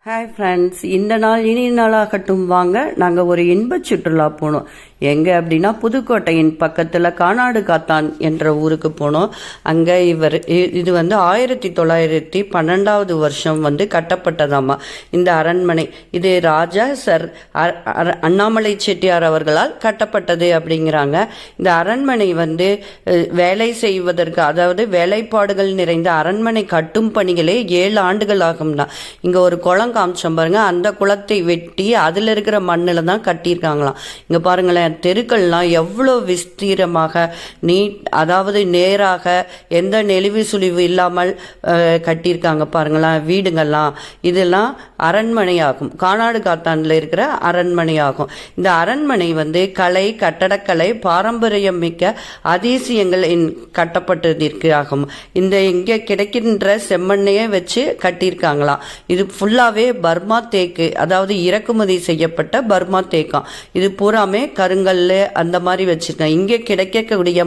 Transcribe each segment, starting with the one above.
Hi friends, இந்த நாள் இனிய நாளாகட்டும். வாங்க, நாங்கள் ஒரு இன்பச் சுற்றுலா போனோம். எங்கே அப்படின்னா புதுக்கோட்டையின் பக்கத்தில் கானாடு காத்தான் என்ற ஊருக்கு போனோம். அங்கே இது 1912 வருஷம் கட்டப்பட்டதாமா இந்த அரண்மனை. இது ராஜா சர் அண்ணாமலை செட்டியார் அவர்களால் கட்டப்பட்டது அப்படிங்கிறாங்க. இந்த அரண்மனை வேலை செய்வதற்கு, அதாவது வேலைப்பாடுகள் நிறைந்த அரண்மனை கட்டும் பணிகளே 7 ஆண்டுகள் ஆகும்னா. இங்கே ஒரு குளம் காமிச்சோம் பாருங்க, அந்த குளத்தை வெட்டி அதில் இருக்கிற மண்ணில் தான் கட்டியிருக்காங்களாம். இங்கே பாருங்களேன், தெருக்கள்லாம் எவ்வளோ விஸ்தீரமாக அதாவது நேராக எந்த நெளிவு சுழிவு இல்லாமல் கட்டியிருக்காங்க பாருங்களேன் வீடுங்கள்லாம். இதெல்லாம் அரண்மனை ஆகும், கானாடு காத்தான்ல இருக்கிற அரண்மனை ஆகும். இந்த அரண்மனை கலை, கட்டடக்கலை, பாரம்பரியம் மிக்க அதிசயங்கள் கட்டப்பட்டதற்கு ஆகும். இந்த இங்கே கிடைக்கின்ற செம்மண்ணையே வச்சு கட்டியிருக்காங்களாம். இது ஃபுல்லாவே பர்மா தேக்கு, அதாவது இறக்குமதி செய்யப்பட்ட பர்மா தேக்கம். இது பூராமே கருங்கல் அந்த மாதிரி வச்சிருக்காங்க. இங்கே கிடைக்கக்கூடிய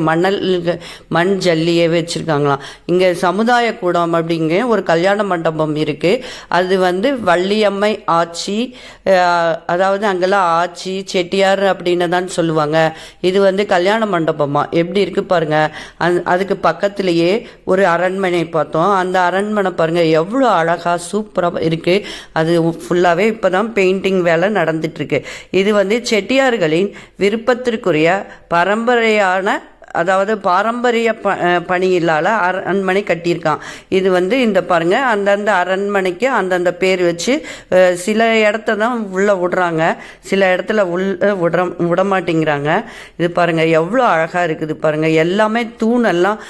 மண் ஜல்லியே வச்சிருக்காங்களாம். இங்கே சமுதாய கூடம் அப்படிங்கிற ஒரு கல்யாண மண்டபம் இருக்கு. அது வள்ளியம்மை ஆட்சி, அதாவது அங்கெல்லாம் ஆட்சி செட்டியார் அப்படின்னு தான் சொல்லுவாங்க. இது கல்யாண மண்டபமா எப்படி இருக்கு பாருங்க. அதுக்கு பக்கத்திலேயே ஒரு அரண்மனை பார்த்தோம். அந்த அரண்மனை பாருங்க எவ்வளோ அழகா சூப்பராக இருக்கு. அது ஃபுல்லாகவே இப்போ தான் பெயிண்டிங் வேலை நடந்துட்டு இருக்கு. இது செட்டியார்களின் விருப்பத்திற்குரிய பரம்பரையான, அதாவது பாரம்பரிய பணியிலால அரண்மனை கட்டியிருக்கான். இது இந்த பாருங்க, அந்தந்த அரண்மனைக்கு அந்தந்த பேர் வச்சு சில இடத்த தான் உள்ள விடுறாங்க, சில இடத்துல விட மாட்டேங்கிறாங்க. இது பாருங்க எவ்வளோ அழகா இருக்குது பாருங்க. எல்லாமே தூணெல்லாம்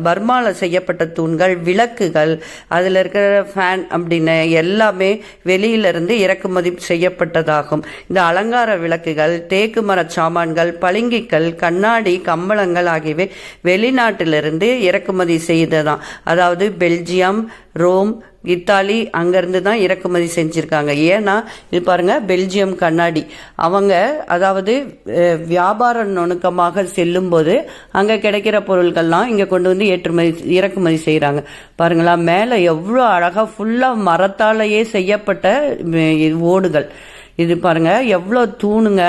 பர்மாவில் செய்யப்பட்ட தூண்கள், விளக்குகள், அதில் இருக்கிற ஃபேன் அப்படின்னு எல்லாமே வெளியிலிருந்து இறக்குமதி செய்யப்பட்டதாகும். இந்த அலங்கார விளக்குகள், தேக்கு மர சாமான்கள், பளிங்கிக்கல், கண்ணாடி, கம்பளங்கள் ஆகியவை வெளிநாட்டிலிருந்து இறக்குமதி செய்ததான். அதாவது பெல்ஜியம், ரோம், இத்தாலி அங்கேருந்து தான் இறக்குமதி செஞ்சுருக்காங்க. ஏன்னா இது பாருங்க, பெல்ஜியம் கண்ணாடி அவங்க அதாவது வியாபார நுணுக்கமாக செல்லும்போது அங்கே கிடைக்கிற பொருட்கள்லாம் இங்கே கொண்டு இறக்குமதி செய்கிறாங்க. பாருங்களா, மேலே எவ்வளோ அழகாக ஃபுல்லாக மரத்தாலேயே செய்யப்பட்ட ஓடுகள். இது பாருங்க எவ்வளோ தூணுங்க,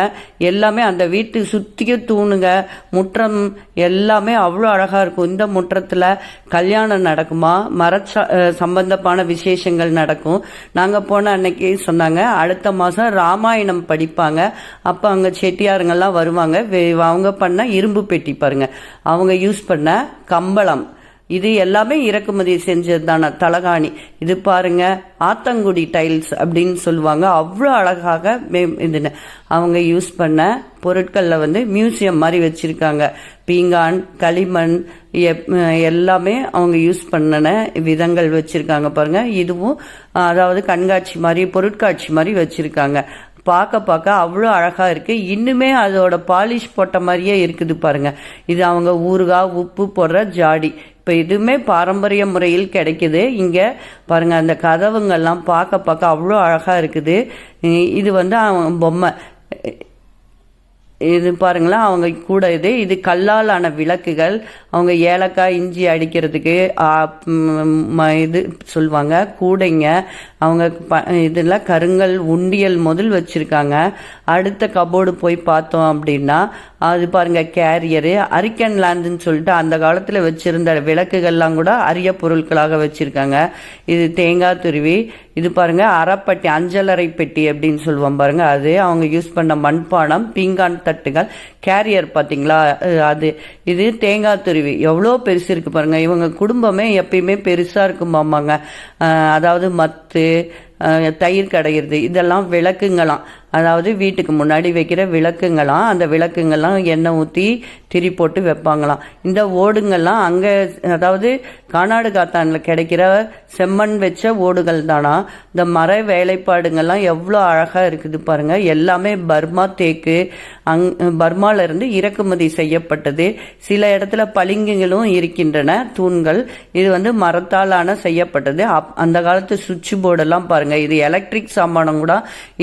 எல்லாமே அந்த வீட்டு சுற்றியும் தூணுங்க, முற்றம் எல்லாமே அவ்வளோ அழகாக இருக்கும். இந்த முற்றத்தில் கல்யாணம் நடக்குமா, சம்பந்தமான விசேஷங்கள் நடக்கும். நாங்கள் போன அன்னைக்கு சொன்னாங்க அடுத்த மாதம் ராமாயணம் படிப்பாங்க. அப்போ அங்கே செட்டியாருங்கெல்லாம் வருவாங்க. அவங்க பண்ண இரும்பு பெட்டி பாருங்க, அவங்க யூஸ் பண்ண கம்பளம், இது எல்லாமே இறக்குமதி செஞ்சது தானே. தலகாணி இது பாருங்க, ஆத்தங்குடி டைல்ஸ் அப்படின்னு சொல்லுவாங்க. அவ்வளோ அழகாக இதுன்னு அவங்க யூஸ் பண்ண பொருட்களில் மியூசியம் மாதிரி வச்சிருக்காங்க. பீங்கான், களிமண் எல்லாமே அவங்க யூஸ் பண்ணன விதங்கள் வச்சிருக்காங்க பாருங்க. இதுவும் அதாவது கண்காட்சி மாதிரி, பொருட்காட்சி மாதிரி வச்சிருக்காங்க. பார்க்க அவ்வளோ அழகாக இருக்குது. இன்னுமே அதோட பாலிஷ் போட்ட மாதிரியே இருக்குது பாருங்க. இது அவங்க ஊறுகாய், உப்பு போடுற ஜாடி. இப்போ இதுவுமே பாரம்பரிய முறையில் கிடைக்குது. இங்கே பாருங்க, அந்த கதவுங்கள்லாம் பார்க்க அவ்வளோ அழகாக இருக்குது. இது அவங்க பொம்மை. இது பாருங்களேன், அவங்க கூட இது கல்லால் ஆன விளக்குகள். அவங்க ஏலக்காய், இஞ்சி அடிக்கிறதுக்கு இது சொல்லுவாங்க கூடைங்க. அவங்க இதெல்லாம் கருங்கல் உண்டியல் முதல் வச்சுருக்காங்க. அடுத்த கபோர்டு போய் பார்த்தோம் அப்படின்னா அது பாருங்க கேரியரு, அரிக்கன் லேண்டுன்னு சொல்லிட்டு அந்த காலத்தில் வச்சுருந்த விளக்குகள்லாம் கூட அரிய பொருட்களாக வச்சுருக்காங்க. இது தேங்காய் துருவி. இது பாருங்க அரைப்பட்டி, அஞ்சலறை பெட்டி அப்படின்னு சொல்லுவோம் பாருங்க. அது அவங்க யூஸ் பண்ண மண்பானம், பீங்கான் தட்டுகள், கேரியர் பார்த்தீங்களா அது. இது தேங்காய் துருவி எவ்வளோ பெருசு இருக்கு பாருங்க. இவங்க குடும்பமே எப்பயுமே பெருசாக இருக்குமாமாங்க. அதாவது மத்து, தயிர் கடையிறது, இதெல்லாம் விளக்குங்களாம். அதாவது வீட்டுக்கு முன்னாடி வைக்கிற விளக்குங்களாம். அந்த விளக்குங்கள்லாம் எண்ணெய் ஊற்றி திரி போட்டு வைப்பாங்களாம். இந்த ஓடுங்கள்லாம் அங்கே, அதாவது கானாடு காத்தானில் கிடைக்கிற செம்மண் வச்ச ஓடுகள் தானா. இந்த மர வேலைப்பாடுங்கள்லாம் எவ்வளோ அழகாக இருக்குது பாருங்க. எல்லாமே பர்மா தேக்கு, பர்மாவிலிருந்து இறக்குமதி செய்யப்பட்டது. சில இடத்துல பளிங்குகளும் இருக்கின்றன, தூண்கள். இது மரத்தாலான செய்யப்பட்டது. அந்த காலத்து சுவிட்ச் போர்டெல்லாம் பாருங்க பாருங்கள், இது எலக்ட்ரிக் சாமானம் கூட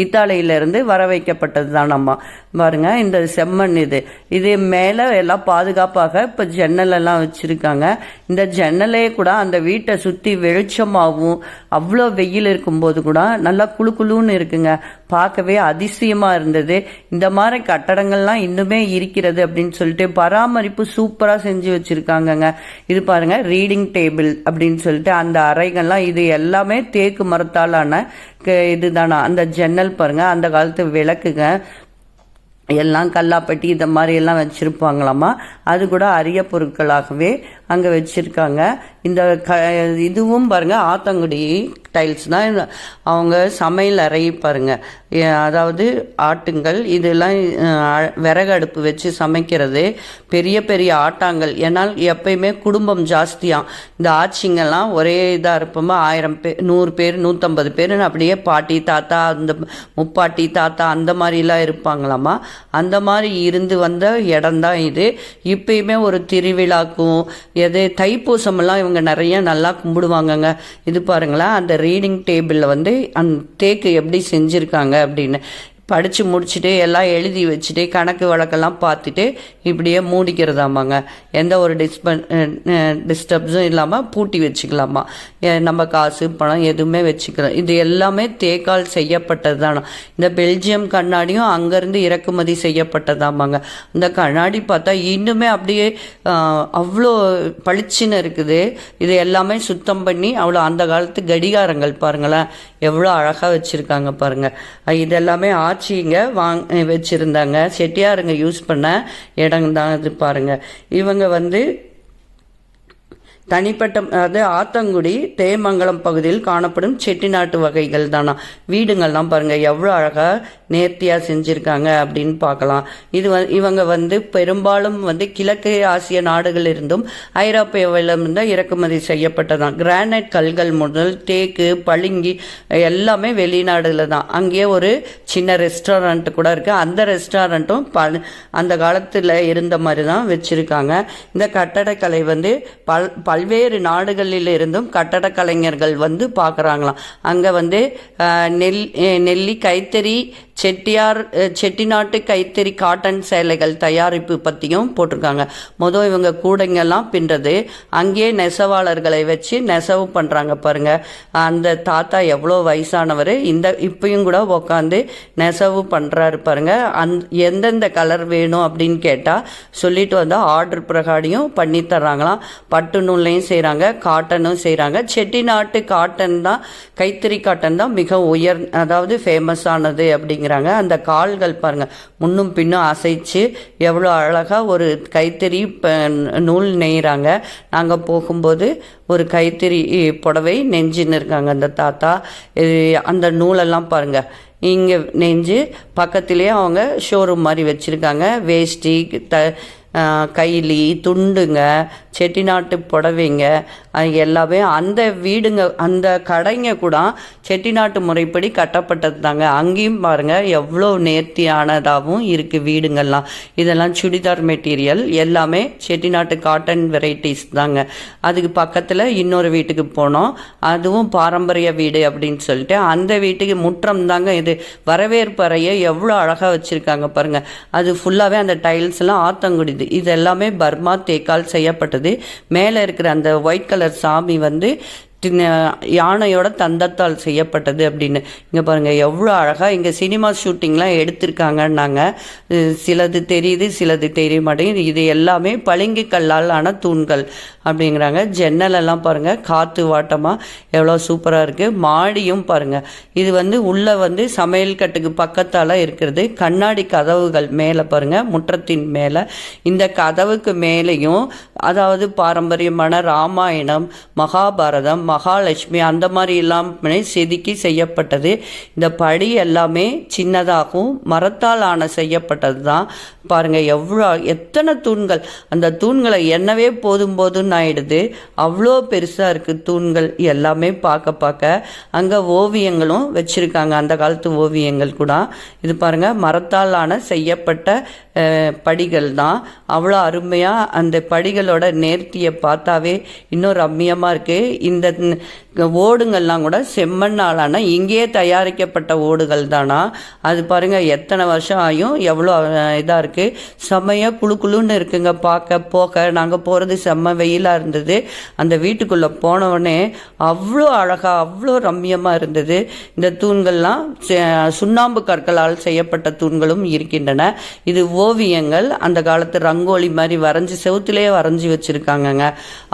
இத்தாலியிலேருந்து வர வைக்கப்பட்டது தான் நம்ம பாருங்க. இந்த செம்மண் இது மேலே எல்லாம் பாதுகாப்பாக இப்போ ஜன்னலெல்லாம் வச்சுருக்காங்க. இந்த ஜன்னலே கூட அந்த வீட்டை சுற்றி வெளிச்சமாகவும் அவ்வளோ வெயில் இருக்கும்போது கூட நல்லா குழு குழுன்னு இருக்குங்க. பார்க்கவே அதிசயமாக இருந்தது. இந்த மாதிரி கட்டடங்கள்லாம் இன்னுமே இருக்கிறது அப்படின்னு சொல்லிட்டு பராமரிப்பு சூப்பராக செஞ்சு வச்சுருக்காங்கங்க. இது பாருங்க, ரீடிங் டேபிள் அப்படின்னு சொல்லிட்டு அந்த அறைகள்லாம் இது எல்லாமே தேக்கு மரத்தாலான இதுதானா. அந்த ஜன்னல் பாருங்க, அந்த காலத்து விளக்குங்க எல்லாம் கல்லாப்பட்டி இந்த மாதிரி எல்லாம் வச்சுருப்பாங்களாமா. அது கூட அரிய பொருட்களாகவே அங்கே வச்சுருக்காங்க. இந்த இதுவும் பாருங்கள், ஆத்தங்குடி டைல்ஸ் தான். அவங்க சமையல் அறை பாருங்கள், அதாவது ஆட்டுங்கள் இதெல்லாம் விறகு அடுப்பு வச்சு சமைக்கிறது, பெரிய பெரிய ஆட்டாங்கள். ஏன்னால் எப்பயுமே குடும்பம் ஜாஸ்தியாக இந்த ஆட்சிங்கெல்லாம் ஒரே இதாக இருப்போமா, 1000 பேர் 100 பேர் 150 பேருன்னு அப்படியே பாட்டி தாத்தா அந்த முப்பாட்டி தாத்தா அந்த மாதிரிலாம் இருப்பாங்களாமா. அந்த மாதிரி இருந்து வந்த இடம்தான் இது. இப்பயுமே ஒரு திருவிழாக்கும் தைப்பூசமெல்லாம் இவங்க நிறைய நல்லா கும்பிடுவாங்கங்க. இது பாருங்களேன், அந்த ரீடிங் டேபிளில் அந்த தேக்கு எப்படி செஞ்சுருக்காங்க அப்படின்னு படித்து முடிச்சுட்டு எல்லாம் எழுதி வச்சுட்டு கணக்கு வழக்கெல்லாம் பார்த்துட்டு இப்படியே மூடிக்கிறதாமாங்க. எந்த ஒரு டிஸ்டர்ப்ஸும் இல்லாமல் பூட்டி வச்சுக்கலாமா. நம்ம காசு பணம் எதுவுமே வச்சுக்கலாம். இது எல்லாமே தேக்கால் செய்யப்பட்டது தானா. இந்த பெல்ஜியம் கண்ணாடியும் அங்கேருந்து இறக்குமதி செய்யப்பட்டதாமாங்க. இந்த கண்ணாடி பார்த்தா இன்னுமே அப்படியே அவ்வளோ பளிச்சுன்னு இருக்குது. இது எல்லாமே சுத்தம் பண்ணி அவ்வளோ அந்த காலத்து கடிகாரங்கள் பாருங்களேன் எவ்வளோ அழகாக வச்சுருக்காங்க பாருங்கள். இதெல்லாமே ஆட்சிங்க வச்சுருந்தாங்க. செட்டியாருங்க யூஸ் பண்ண இடம் தான் இது பாருங்கள். இவங்க தனிப்பட்ட அதாவது ஆத்தங்குடி தேமங்கலம் பகுதியில் காணப்படும் செட்டிநாட்டு வகைகள் தானா. வீடுங்கள்லாம் பாருங்கள் எவ்வளோ அழகாக நேர்த்தியாக செஞ்சுருக்காங்க அப்படின்னு பார்க்கலாம். இவங்க பெரும்பாலும் கிழக்கு ஆசிய நாடுகள் இருந்தும் ஐரோப்பியாவிலிருந்து இறக்குமதி செய்யப்பட்டதான். கிரானைட் கல்கள் முதல் தேக்கு பளிங்கி எல்லாமே வெளிநாடுல தான். அங்கேயே ஒரு சின்ன ரெஸ்டாரண்ட் கூட இருக்குது. அந்த ரெஸ்டாரண்ட்டும் அந்த காலத்தில் இருந்த மாதிரி தான் வச்சுருக்காங்க. இந்த கட்டடக்கலை பல்வேறு நாடுகளில் இருந்தும் கட்டடக்கலைஞர்கள் பார்க்குறாங்களாம். அங்கே நெல்லி கைத்தறி செட்டிநாட்டு கைத்தறி காட்டன் சேலைகள் தயாரிப்பு பற்றியும் போட்டிருக்காங்க. இவங்க கூடைங்கெல்லாம் பின்றது அங்கேயே நெசவாளர்களை வச்சு நெசவு பண்ணுறாங்க பாருங்க. அந்த தாத்தா எவ்வளோ வயசானவர், இப்பயும் கூட உக்காந்து நெசவு பண்ணுறாரு பாருங்க. எந்தெந்த கலர் வேணும் அப்படின்னு கேட்டால் சொல்லிட்டு ஆர்டர் பிரகாடியும் பண்ணி தர்றாங்களாம். பட்டு நூல்லையும் செய்கிறாங்க, காட்டனும் செய்கிறாங்க. செட்டிநாட்டு காட்டன் தான், கைத்தறி காட்டன் தான் மிக அதாவது ஃபேமஸானது அப்படிங்கிறாங்க. அந்த கால்கள் பாருங்க முன்னும் பின்னும் அசைச்சு எவ்வளோ அழகாக ஒரு கைத்தறி நூல் நெய்கிறாங்க. நாங்கள் போகும்போது ஒரு கைத்தறி புடவை நெஞ்சுன்னு இருக்காங்க அந்த தாத்தா. அந்த நூலெல்லாம் பாருங்க இங்கே நெஞ்சு பக்கத்துலேயே அவங்க ஷோரூம் மாதிரி வச்சுருக்காங்க. வேஷ்டி கைலி துண்டுங்க செட்டிநாட்டு புடவைங்க எல்லாமே அந்த வீடுங்க அந்த கடைங்க கூட செட்டிநாட்டு முறைப்படி கட்டப்பட்டது தாங்க. அங்கேயும் பாருங்கள் எவ்வளோ நேர்த்தியானதாகவும் இருக்குது வீடுங்கள்லாம். இதெல்லாம் சுடிதார் மெட்டீரியல் எல்லாமே செட்டிநாட்டு காட்டன் வெரைட்டிஸ் தாங்க. அதுக்கு பக்கத்தில் இன்னொரு வீட்டுக்கு போனோம், அதுவும் பாரம்பரிய வீடு அப்படின்னு சொல்லிட்டு அந்த வீட்டுக்கு முற்றம் தாங்க இது. வரவேற்பு அறையை எவ்வளோ அழகாக வச்சுருக்காங்க பாருங்கள். அது ஃபுல்லாகவே அந்த டைல்ஸ்லாம் ஆத்தங்குடிது. இது எல்லாமே பர்மா தேக்கால் செய்யப்பட்டது. மேலே இருக்கிற அந்த ஒயிட் கலர் சாமி யானையோட தந்தத்தால் செய்யப்பட்டது அப்படின்னு. இங்கே பாருங்கள் எவ்வளோ அழகாக இங்கே சினிமா ஷூட்டிங்லாம் எடுத்திருக்காங்கன்னாங்க. சிலது தெரியுது சிலது தெரிய மாட்டேங்குது. இது எல்லாமே பளிங்கு கல்லால் ஆன தூண்கள் அப்படிங்கிறாங்க. ஜன்னலெல்லாம் பாருங்கள் காற்று வாட்டமாக எவ்வளோ சூப்பராக இருக்குது. மாடியும் பாருங்கள் இது உள்ளே சமையல் கட்டுக்கு பக்கத்தால் இருக்கிறது. கண்ணாடி கதவுகள் மேலே பாருங்கள் முற்றத்தின் மேலே. இந்த கதவுக்கு மேலேயும் அதாவது பாரம்பரியமான ராமாயணம் மகாபாரதம் மகாலட்சுமி அந்த மாதிரி எல்லாமே செதுக்கி செய்யப்பட்டது. இந்த படி எல்லாமே சின்னதாகவும் மரத்தால் ஆன செய்யப்பட்டது தான். பாருங்கள் எத்தனை தூண்கள். அந்த தூண்களை என்னவே போதும்னு ஆயிடுது. அவ்வளோ பெருசாக இருக்குது தூண்கள் எல்லாமே பார்க்க. அங்கே ஓவியங்களும் வச்சுருக்காங்க, அந்த காலத்து ஓவியங்கள் கூட. இது பாருங்கள் மரத்தால் ஆன செய்யப்பட்ட படிகள் தான். அவ்வளோ அருமையாக அந்த படிகளோட நேர்த்தியை பார்த்தாவே இன்னும் ரம்மியமாக இருக்குது. இந்த ஓடுங்கள்லாம் கூட செம்மண்ணாலான இங்கேயே தயாரிக்கப்பட்ட ஓடுகள் தானா. அது பாருங்கள் எத்தனை வருஷம் ஆயும் எவ்வளோ இதாக இருக்குது. செம்மையாக குழு குழுன்னு இருக்குங்க பார்க்க. போக நாங்கள் போகிறது செம்ம வெயிலாக இருந்தது. அந்த வீட்டுக்குள்ளே போனவுடனே அவ்வளோ அழகாக அவ்வளோ ரம்மியமாக இருந்தது. இந்த தூண்கள்லாம் சுண்ணாம்பு கற்களால் செய்யப்பட்ட தூண்களும் இருக்கின்றன. இது ஓவியங்கள், அந்த காலத்து ரங்கோலி மாதிரி வரைஞ்சி செவுத்துலேயே வரைஞ்சி வச்சுருக்காங்கங்க.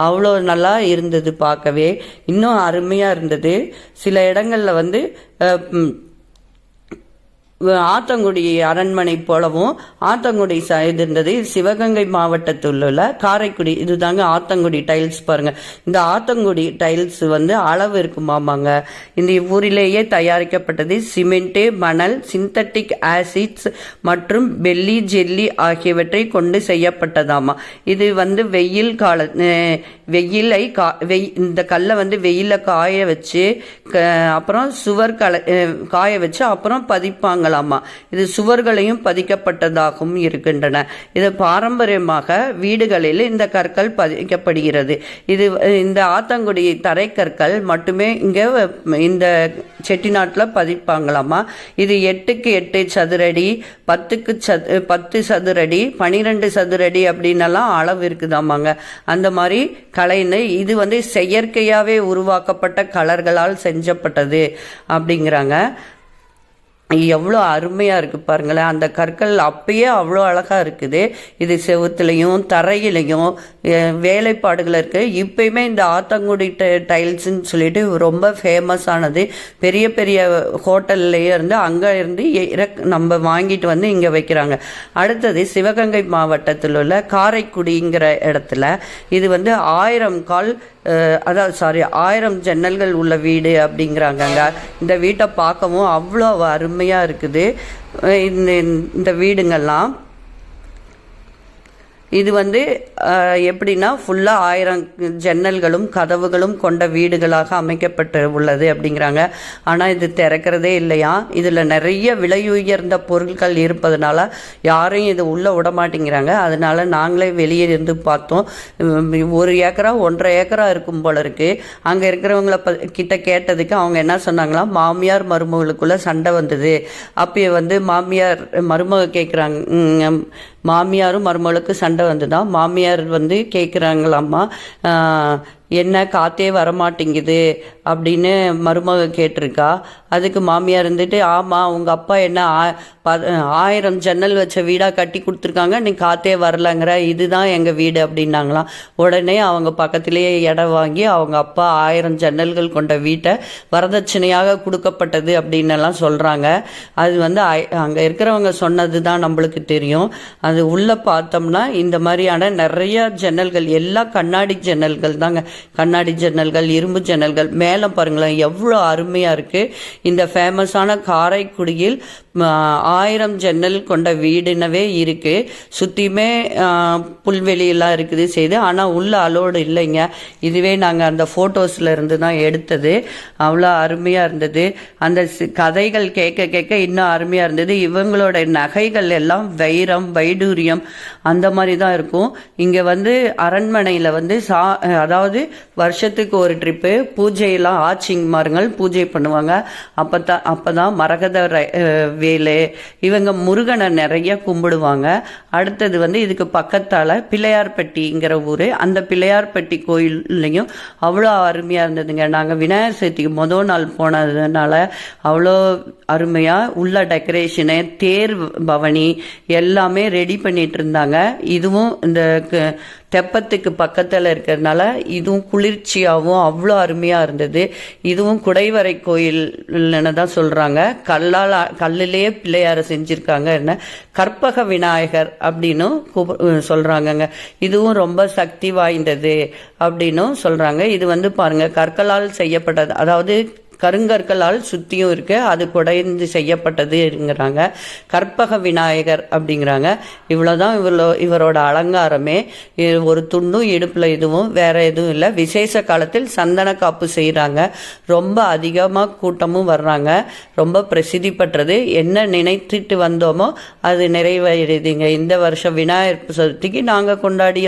அவ்வளோ நல்லா இருந்தது பார்க்கவே. இன்னும் அருமையாக இருந்தது. சில இடங்களில் வந்து ஆத்தங்குடி அரண்மனை போலவும் ஆத்தங்குடி இது இருந்தது. சிவகங்கை மாவட்டத்தில் உள்ள காரைக்குடி, இதுதாங்க ஆத்தங்குடி டைல்ஸ். பாருங்க, இந்த ஆத்தங்குடி டைல்ஸ் வந்து அளவு இருக்குமாமாங்க. இந்த ஊரிலேயே தயாரிக்கப்பட்டது. சிமெண்ட்டு, மணல், சிந்தட்டிக் ஆசிட்ஸ் மற்றும் வெள்ளி ஜெல்லி ஆகியவற்றை கொண்டு செய்யப்பட்டதாமா. இது வந்து வெயில் கால இந்த கல்லை வந்து வெயில காய வச்சு அப்புறம் சுவர் காய வச்சு அப்புறம் பதிப்பாங்க. இது சுவர்களையும் பதிக்கப்பட்டதாகவும் இருக்கின்றன. இது பாரம்பரியமாக வீடுகளில் இந்த கற்கள் பதிக்கப்படுகிறது. இது இந்த ஆத்தங்குடி தரைக்கற்கள் மட்டுமே இங்க இந்த செட்டிநாட்டில் பதிப்பாங்களாமா. இது 8க்கு 8 சதுரடி, 10க்கு 10 சதுரடி, 12 சதுரடி அப்படின்னலாம் அளவு இருக்குதாமாங்க. அந்த மாதிரி கலைன்னு இது வந்து செயற்கையாகவே உருவாக்கப்பட்ட கலர்களால் செஞ்சப்பட்டது அப்படிங்கிறாங்க. எவ்வளோ அருமையாக இருக்குது பாருங்களேன். அந்த கற்கள் அப்பயே அவ்வளோ அழகாக இருக்குது. இது செவுத்துலையும் தரையிலையும் வேலைப்பாடுகள் இருக்குது. இப்போயுமே இந்த ஆத்தங்குடி டைல்ஸுன்னு சொல்லிட்டு ரொம்ப ஃபேமஸானது. பெரிய பெரிய ஹோட்டல்லையே இருந்து அங்கே இருந்து நம்ம வாங்கிட்டு வந்து இங்கே வைக்கிறாங்க. அடுத்தது சிவகங்கை மாவட்டத்தில் உள்ள காரைக்குடிங்கிற இடத்துல இது வந்து 1000 ஜன்னல்கள் உள்ள வீடு அப்படிங்கிறாங்க. இந்த வீட்டை பார்க்கவும் அவ்வளோ அருமையாக இருக்குது. இந்த வீடுங்கள்லாம் இது வந்து எப்படின்னா ஃபுல்லாக 1000 ஜன்னல்களும் கதவுகளும் கொண்ட வீடுகளாக அமைக்கப்பட்டு உள்ளது அப்படிங்கிறாங்க. ஆனால் இது திறக்கிறதே இல்லையா. இதில் நிறைய விலையுயர்ந்த பொருட்கள் இருப்பதனால யாரையும் இது உள்ளே விட மாட்டேங்கிறாங்க. அதனால நாங்களே வெளியே இருந்து பார்த்தோம். 1 ஏக்கரா 1.5 ஏக்கரா இருக்கும் போல இருக்குது. அங்கே இருக்கிறவங்கள கிட்ட கேட்டதுக்கு அவங்க என்ன சொன்னாங்களா, மாமியார் மருமகளுக்குள்ளே சண்டை வந்தது. அப்போ வந்து மாமியார் மருமக கேட்குறாங்க, மாமியாரும் மருமகளுக்கு சண்டை வந்துதான். மாமியார் வந்து கேட்குறாங்களாம்மா, என்ன காற்றே வரமாட்டேங்குது அப்படின்னு மருமக கேட்டிருக்கா. அதுக்கு மாமியார் இருந்துட்டு, ஆமாம் உங்கள் அப்பா என்ன 1000 ஜன்னல் வச்ச வீடாக கட்டி கொடுத்துருக்காங்க, நீ காற்றே வரலங்கிற, இதுதான் எங்கள் வீடு அப்படின்னாங்களாம். உடனே அவங்க பக்கத்திலேயே இடம் வாங்கி அவங்க அப்பா 1000 ஜன்னல்கள் கொண்ட வீட்டை வரதட்சணையாக கொடுக்கப்பட்டது அப்படின்னெல்லாம் சொல்கிறாங்க. அது வந்து அங்கே இருக்கிறவங்க சொன்னது தான் நம்மளுக்கு தெரியும். அது உள்ளே பார்த்தோம்னா இந்த மாதிரியான நிறைய ஜன்னல்கள், எல்லாம் கண்ணாடி ஜன்னல்கள் தாங்க. கண்ணாடி ஜன்னல்கள், இரும்பு ஜன்னல்கள். மேலே பாருங்களேன் எவ்வளோ அருமையாக இருக்குது. இந்த ஃபேமஸான காரைக்குடியில் 1000 ஜன்னல் கொண்ட வீடுனவே இருக்குது. சுற்றியுமே புல்வெளியெல்லாம் இருக்குது செய்து. ஆனால் உள்ள அலோடு இல்லைங்க. இதுவே நாங்கள் அந்த ஃபோட்டோஸில் இருந்து தான் எடுத்தது. அவ்வளோ அருமையாக இருந்தது. அந்த கதைகள் கேட்க கேட்க இன்னும் அருமையாக இருந்தது. இவங்களோட நகைகள் எல்லாம் வைரம், வைடூரியம் அந்த மாதிரி தான் இருக்கும். இங்கே வந்து அரண்மனையில் வந்து அதாவது வருஷத்துக்கு ஒரு ட்ரிப்பு பூஜையெல்லாம் ஆச்சிங்மாருங்கள் பூஜை பண்ணுவாங்க. அப்போதான் மரகத வேலு இவங்க முருகனை நிறைய கும்பிடுவாங்க. அடுத்தது வந்து இதுக்கு பக்கத்தால் பிள்ளையார்பட்டிங்கிற ஊர். அந்த பிள்ளையார்பட்டி கோயில்லையும் அவ்வளோ அருமையாக இருந்ததுங்க. நாங்கள் விநாயகர் சதுர்த்திக்கு முதல் நாள் போனதுனால அவ்வளோ அருமையாக உள்ள டெக்கரேஷனு, தேர் பவனி எல்லாமே ரெடி பண்ணிட்டு இருந்தாங்க. இதுவும் இந்த தெப்பத்துக்கு பக்கத்தில் இருக்கிறதுனால இதுவும் குளிர்ச்சியாகவும் அவ்வளோ அருமையாக இருந்தது. இதுவும் குடைவரை கோயில்னு தான் சொல்கிறாங்க. கல்லிலேயே பிள்ளையாரை செஞ்சுருக்காங்க. என்ன கற்பக விநாயகர் அப்படின்னும் சொல்கிறாங்கங்க. இதுவும் ரொம்ப சக்தி வாய்ந்தது அப்படின்னும் சொல்கிறாங்க. இது வந்து பாருங்கள் கற்களால் செய்யப்பட்டது, அதாவது கருங்கற்களால் சுற்றியும் இருக்கு. அது குடைந்து செய்யப்பட்டதுங்கிறாங்க. கற்பக விநாயகர் அப்படிங்கிறாங்க. இவ்வளோதான் இவரோட அலங்காரமே. ஒரு துண்டும் இடுப்பில் இதுவும் வேற எதுவும் இல்லை. விசேஷ காலத்தில் சந்தன காப்பு செய்கிறாங்க. ரொம்ப அதிகமாக கூட்டமும் வர்றாங்க. ரொம்ப பிரசித்தி பெற்றது. என்ன நினைத்துட்டு வந்தோமோ அது நிறைவேறுதுங்க. இந்த வருஷம் விநாயகர் சதுர்த்திக்கு நாங்கள் கொண்டாடிய